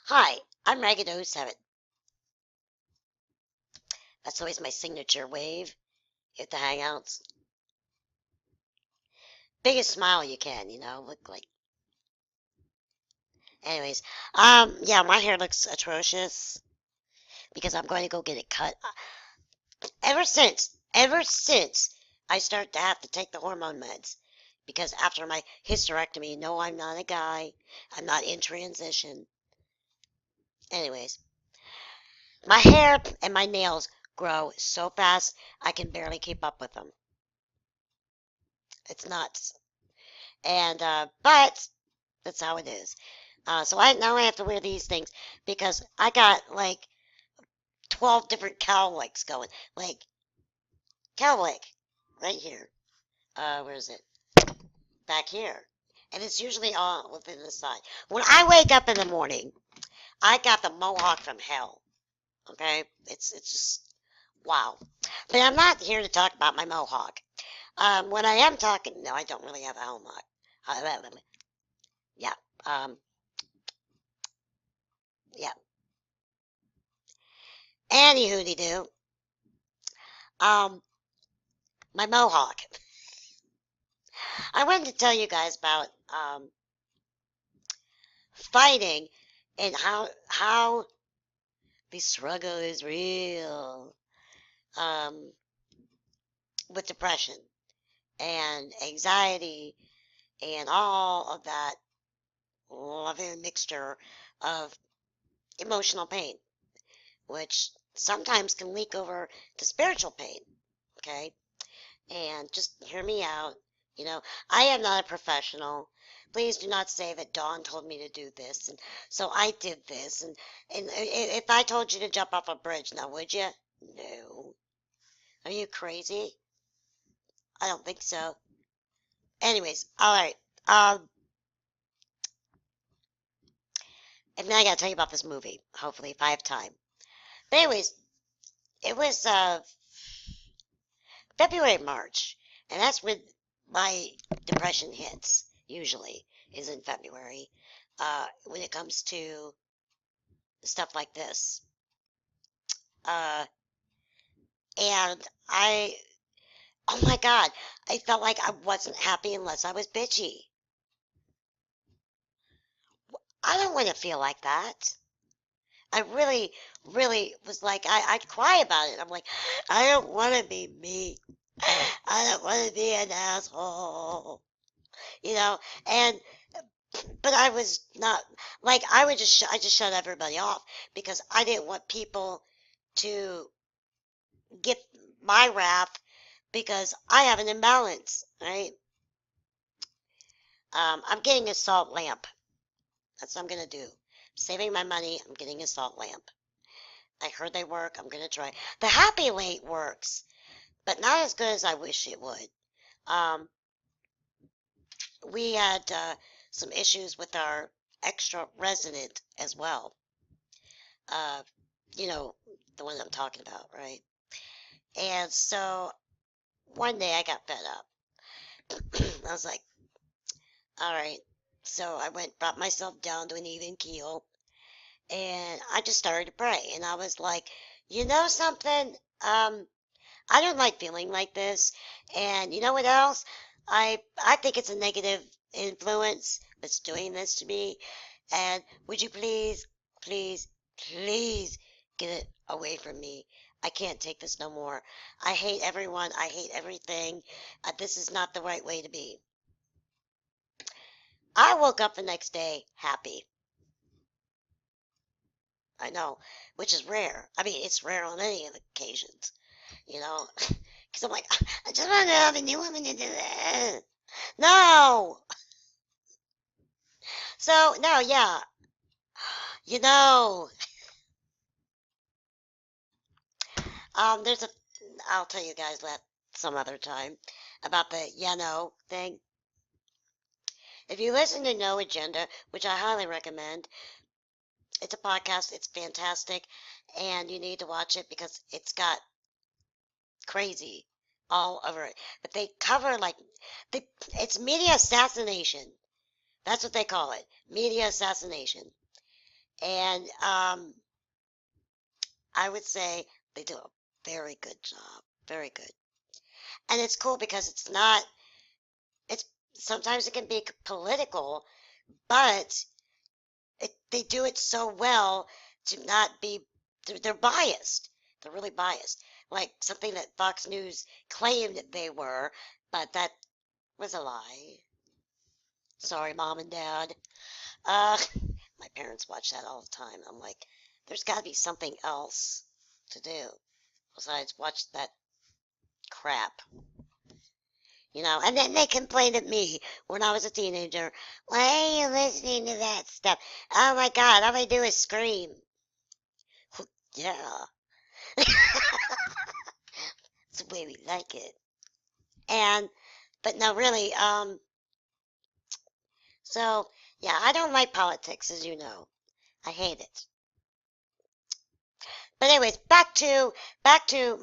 Hi, I'm Ragged07. That's always my signature wave at the Hangouts. Biggest smile you can, look like. Anyways, yeah, my hair looks atrocious because I'm going to go get it cut. Ever since I start to have to take the hormone meds, because after my hysterectomy, no, I'm not a guy. I'm not in transition. Anyways, my hair and my nails grow so fast I can barely keep up with them. It's nuts. And but that's how it is. So I now I have to wear these things because I got like 12 different cowlicks going. Like cowlick right here. Where is it? Back here. And it's usually on within the side. When I wake up in the morning, I got the mohawk from hell. Okay? It's just wow. But I'm not here to talk about my mohawk. When I am talking, no, I don't really have a mohawk. Yeah. Um, yeah. Any hooty do. Um, my mohawk. I wanted to tell you guys about fighting and how the struggle is real um, with depression and anxiety and all of that loving mixture of emotional pain, which sometimes can leak over to spiritual pain. Okay, and just hear me out. You know, I am not a professional. Please do not say that Dawn told me to do this, and so I did this. And if I told you to jump off a bridge, now would you? No. Are you crazy? I don't think so. Anyways, all right. And then I gotta tell you about this movie. Hopefully, if I have time. But anyways, it was February, March, and that's when my depression hits. Usually, is in February. When it comes to stuff like this. Uh, and oh my God, I felt like I wasn't happy unless I was bitchy. I don't want to feel like that. I really, really was like, I'd cry about it. I'm like, I don't want to be me. I don't want to be an asshole, you know? And, but I was not, like, I just shut everybody off because I didn't want people to get my wrath because I have an imbalance, right? I'm getting a salt lamp. That's what I'm gonna do. Saving my money. I'm getting a salt lamp. I heard they work. I'm gonna try. The Happy Late works, but not as good as I wish it would. Um, we had some issues with our extra resident as well. Uh, you know, the one I'm talking about, right? And so one day I got fed up. I was like, all right. So I went, brought myself down to an even keel, and I just started to pray. And I was like, you know something? I don't like feeling like this. And you know what else? I think it's a negative influence that's doing this to me. And would you please, please, please get it away from me? I can't take this no more. I hate everyone. I hate everything. This is not the right way to be. I woke up the next day happy. I know, which is rare. I mean, it's rare on any of the occasions, you know, because I'm like, I just want to have a new woman to do this. No. So, no, yeah, you know, there's a, I'll tell you guys that some other time about the no thing. If you listen to No Agenda, which I highly recommend, it's a podcast, it's fantastic, and you need to watch it because it's got crazy all over it. But they cover like, it's media assassination. That's what they call it, media assassination. And I would say they do a very good job. Very good. And it's cool because it's sometimes it can be political, but they do it so well to not be, they're biased. They're really biased. Like something that Fox News claimed that they were, but that was a lie. Sorry, Mom and Dad. Uh, my parents watch that all the time. I'm like, there's got to be something else to do besides watch that crap. And then they complained at me when I was a teenager. Why are you listening to that stuff? Oh my God, all I do is scream. Yeah, it's the way we like it. And, but no, really, so, yeah, I don't like politics, as you know. I hate it. But anyways, back to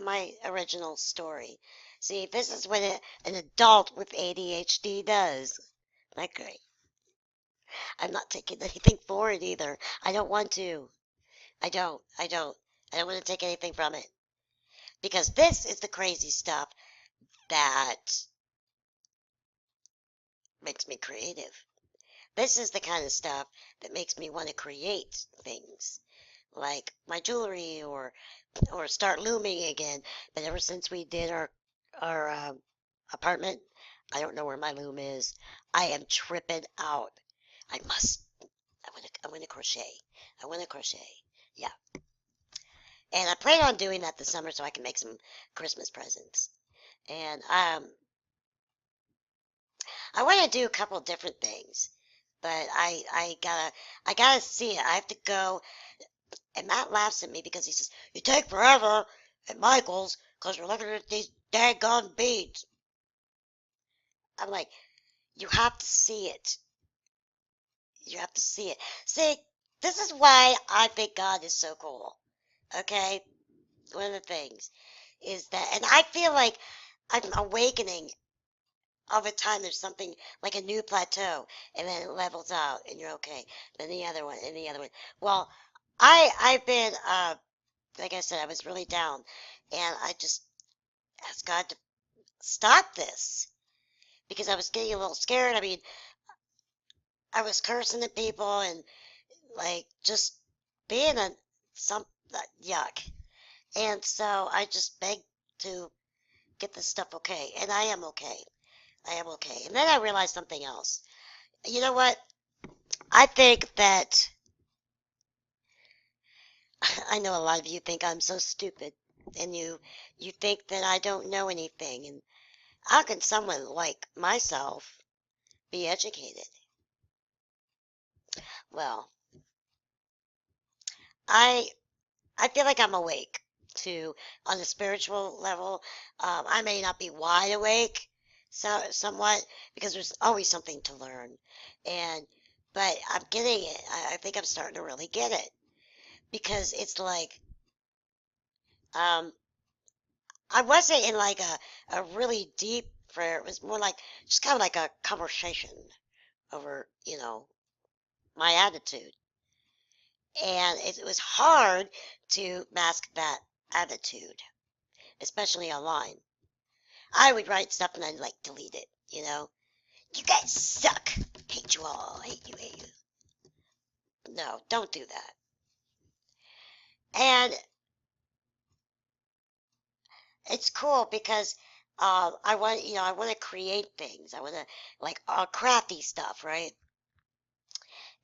my original story. See, this is what an adult with ADHD does. Like, I'm not taking anything for it either. I don't want to. I don't. I don't. I don't want to take anything from it. Because this is the crazy stuff that makes me creative. This is the kind of stuff that makes me want to create things. Like my jewelry or start looming again. But ever since we did our apartment, I don't know where my loom is. I am tripping out. I must. I want to crochet. I want to crochet. Yeah. And I plan on doing that this summer so I can make some Christmas presents. And I want to do a couple of different things, but I gotta see it. I have to go. And Matt laughs at me because he says you take forever at Michael's because you're looking at these daggone beads. I'm like, you have to see it. You have to see it. See, this is why I think God is so cool. Okay, one of the things is that, and I feel like I'm awakening all the time. There's something like a new plateau, and then it levels out, and you're okay. Then the other one, and the other one. Well, I've been like I said, I was really down, and I just asked God to stop this because I was getting a little scared. I mean, I was cursing at people and like just being a some yuck, and so I just begged to get this stuff okay, and I am okay. I am okay. And then I realized something else. You know what? I think that I know a lot of you think I'm so stupid, and you think that I don't know anything, and how can someone like myself be educated? Well, I I feel like I'm awake to on a spiritual level. I may not be wide awake, so somewhat because there's always something to learn, and but I'm getting it. I think I'm starting to really get it because it's like um, I wasn't in like a really deep prayer. It was more like just kind of like a conversation over, my attitude. And it was hard to mask that attitude, especially online. I would write stuff and I'd like delete it, you know. You guys suck. Hate you all. Hate you, hate you. No, don't do that. And it's cool because I want to create things. I want to like crafty stuff, right?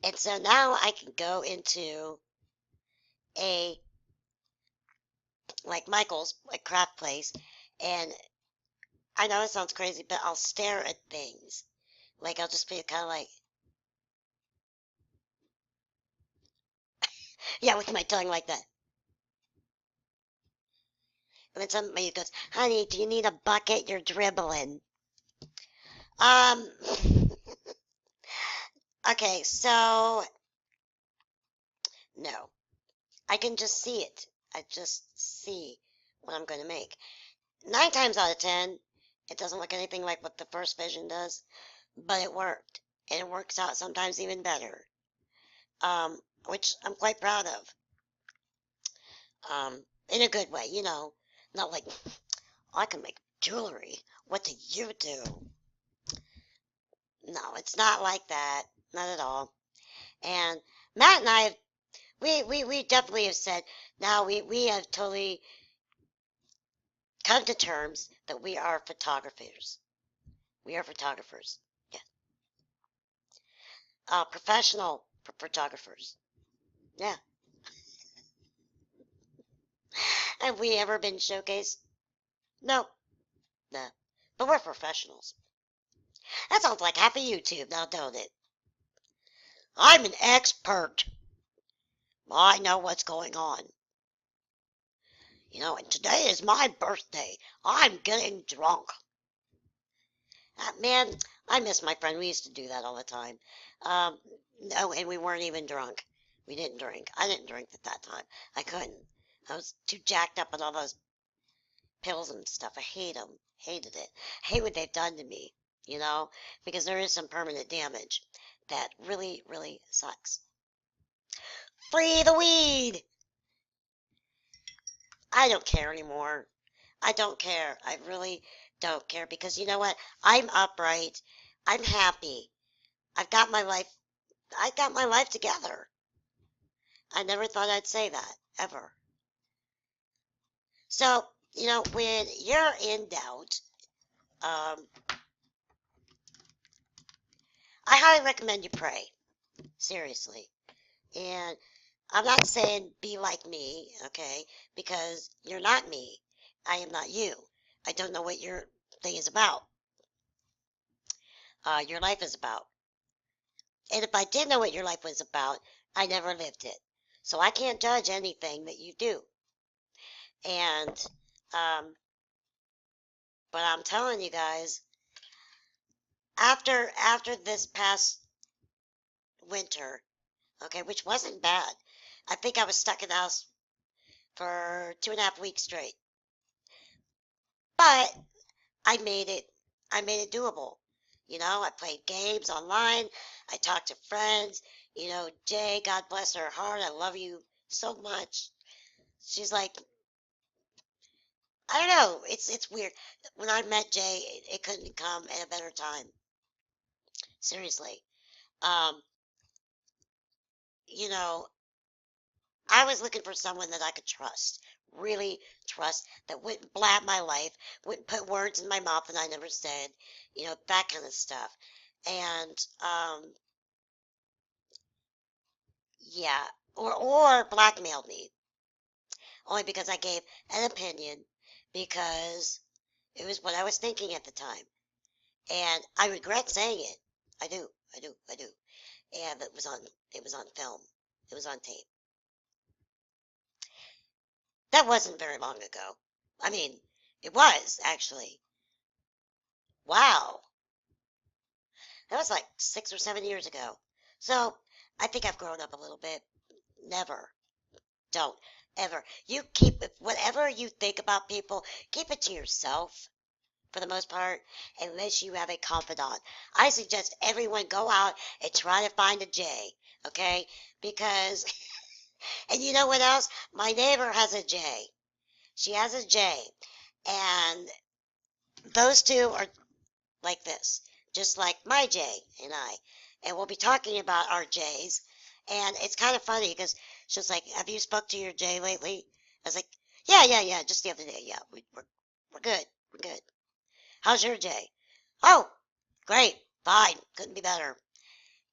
And so now I can go into a like Michael's like craft place, and I know it sounds crazy, but I'll stare at things. Like I'll just be kind of like, yeah, with my tongue like that. And then somebody goes, "Honey, do you need a bucket? You're dribbling." Um, okay, so no, I can just see it. I just see what I'm going to make. 9 times out of 10, it doesn't look anything like what the first vision does, but it worked, and it works out sometimes even better. which I'm quite proud of. In a good way, you know, not like I can make jewelry. What do you do? No, it's not like that. Not at all. And Matt and I have, we definitely have said now we have totally come to terms that we are photographers. We are photographers. Yeah. Professional photographers. Yeah. Have we ever been showcased? No. No. But we're professionals. That sounds like half of YouTube now, don't it? I'm an expert. I know what's going on. You know, and today is my birthday. I'm getting drunk. Man, I miss my friend. We used to do that all the time. No, and we weren't even drunk. We didn't drink. I didn't drink at that time. I couldn't. I was too jacked up on all those pills and stuff. I hate them. Hated it. I hate what they've done to me, you know, because there is some permanent damage that really, really sucks. Free the weed! I don't care anymore. I don't care. I really don't care because you know what? I'm upright. I'm happy. I've got my life. I got my life together. I never thought I'd say that ever. So, you know, when you're in doubt, um, I highly recommend you pray. Seriously. And I'm not saying be like me, okay? Because you're not me. I am not you. I don't know what your thing is about. Your life is about. And if I did know what your life was about, I never lived it. So I can't judge anything that you do. And, um, but I'm telling you guys, after this past winter, okay, which wasn't bad. I think I was stuck in the house for 2.5 weeks straight. But I made it I made it doable. You know, I played games online, I talked to friends, you know, Jay, God bless her heart, I love you so much. She's like, I don't know, it's weird. When I met Jay, it couldn't come at a better time. Seriously. Um, you know, I was looking for someone that I could trust, really trust, that wouldn't blab my life, wouldn't put words in my mouth that I never said, you know, that kind of stuff. And yeah, or blackmailed me only because I gave an opinion because it was what I was thinking at the time, and I regret saying it. I do, I do. And it was on film, it was on tape. That wasn't very long ago. I mean, it was actually. Wow. That was like 6 or 7 years ago. So I think I've grown up a little bit. Never. Don't. Ever. You keep whatever you think about people, keep it to yourself for the most part, unless you have a confidant. I suggest everyone go out and try to find a J, okay? Because, and you know what else? My neighbor has a J. She has a J. And those two are like this, just like my Jay and I. And we'll be talking about our Jays. And it's kind of funny because she was like, "Have you spoke to your Jay lately?" I was like, "Yeah, yeah, yeah, just the other day. Yeah, we're good. We're good. How's your Jay?" "Oh, great, fine, couldn't be better."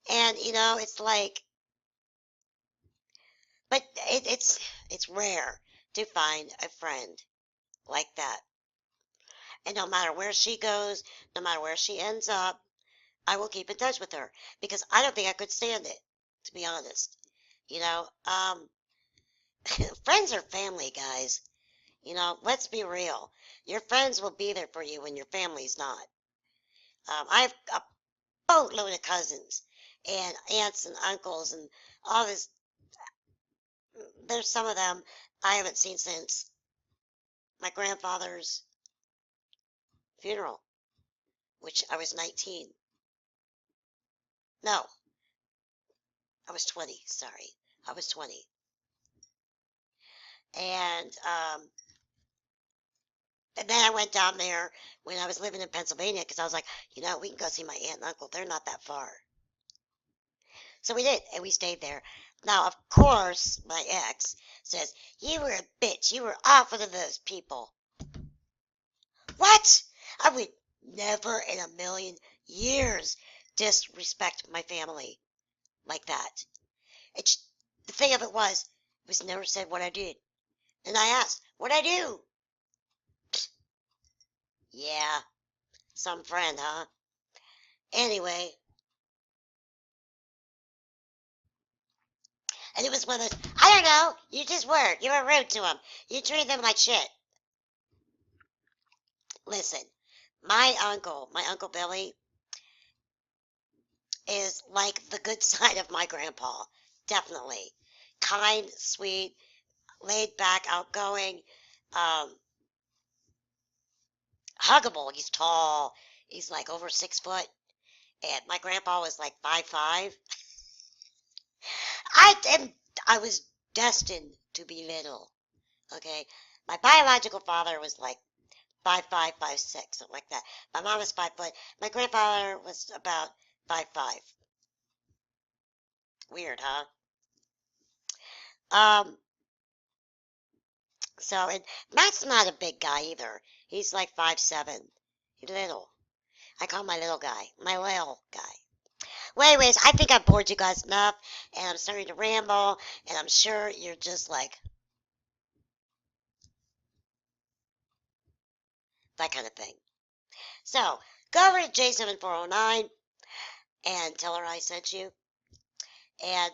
And you know, it's like, but it's rare to find a friend like that. And no matter where she goes, no matter where she ends up, I will keep in touch with her because I don't think I could stand it, to be honest. You know, friends are family, guys. You know, let's be real. Your friends will be there for you when your family's not. I have a boatload of cousins and aunts and uncles and all this. There's some of them I haven't seen since my grandfather's funeral, which I was 19. No, I was 20. Sorry. I was 20. And, and then I went down there when I was living in Pennsylvania because I was like, we can go see my aunt and uncle. They're not that far. So we did, and we stayed there. Now, of course, my ex says, you were a bitch. You were awful to those people. What? I would never in a million years disrespect my family like that. It's, the thing of it was never said what I did. And I asked, what'd I do? Yeah, some friend, huh? Anyway, and it was one of those, I don't know, you just were. You were rude to them. You treated them like shit. Listen, my Uncle Billy, is like the good side of my grandpa. Definitely. Kind, sweet, laid back, outgoing, um, huggable. He's tall. He's like over 6 foot. And my grandpa was like 5'5". I am, I was destined to be little. Okay. My biological father was like 5'5", 5'6", something like that. My mom was 5 foot. My grandfather was about 5'5". Weird, huh? Um, so, and Matt's not a big guy either. He's like 5'7". He's little. I call him my little guy. My little guy. Well, anyways, I think I've bored you guys enough, and I'm starting to ramble, and I'm sure you're just like, that kind of thing. So, go over to J7409 and tell her I sent you. And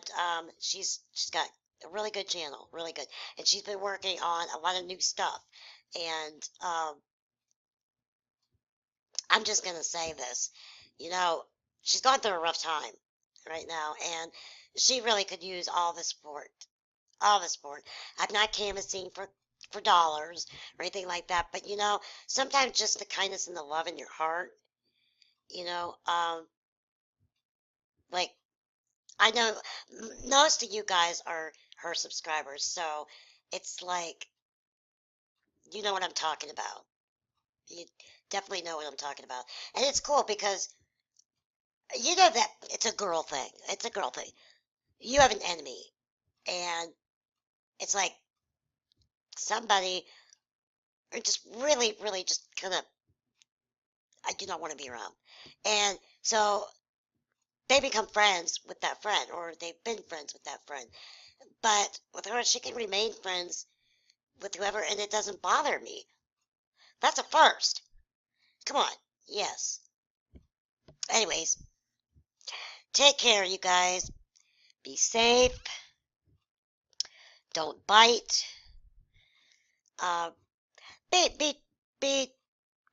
she's got a really good channel, really good. And she's been working on a lot of new stuff. And I'm just going to say this. You know, she's going through a rough time right now, and she really could use all the support. All the support. I'm not canvassing for dollars or anything like that, but sometimes just the kindness and the love in your heart, you know, like I know most of you guys are her subscribers, so it's like you know what I'm talking about. You definitely know what I'm talking about. And it's cool because you know that it's a girl thing. It's a girl thing. You have an enemy, and it's like somebody, or just really, really just kind of, I do not want to be around. And so they become friends with that friend, or they've been friends with that friend. But with her, she can remain friends with whoever, and it doesn't bother me. That's a first. Come on. Yes. Anyways, take care, you guys. Be safe. Don't bite. Uh, be be be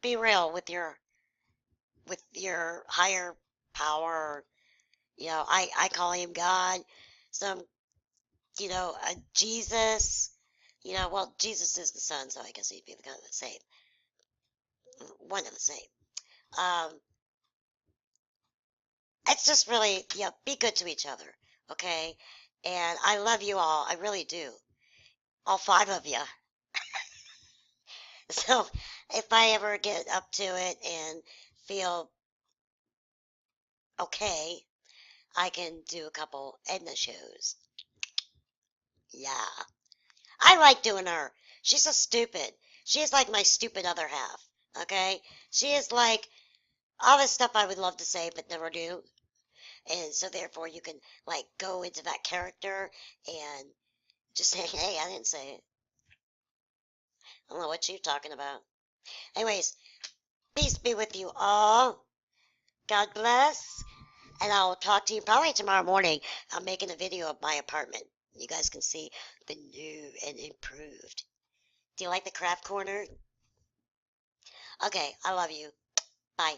be real with your higher power. I call him God. Some Jesus. Well, Jesus is the son, so I guess he'd be the kind of the same, one of the same. Um, it's just really, be good to each other, okay? And I love you all. I really do. All five of you. So if I ever get up to it and feel okay, I can do a couple Edna shows. Yeah. I like doing her. She's so stupid. She is like my stupid other half. Okay? She is like all this stuff I would love to say but never do. And so therefore you can like go into that character and just say, hey, I didn't say it. I don't know what you're talking about. Anyways, peace be with you all. God bless. And I'll talk to you probably tomorrow morning. I'm making a video of my apartment. You guys can see the new and improved. Do you like the craft corner? Okay, I love you. Bye.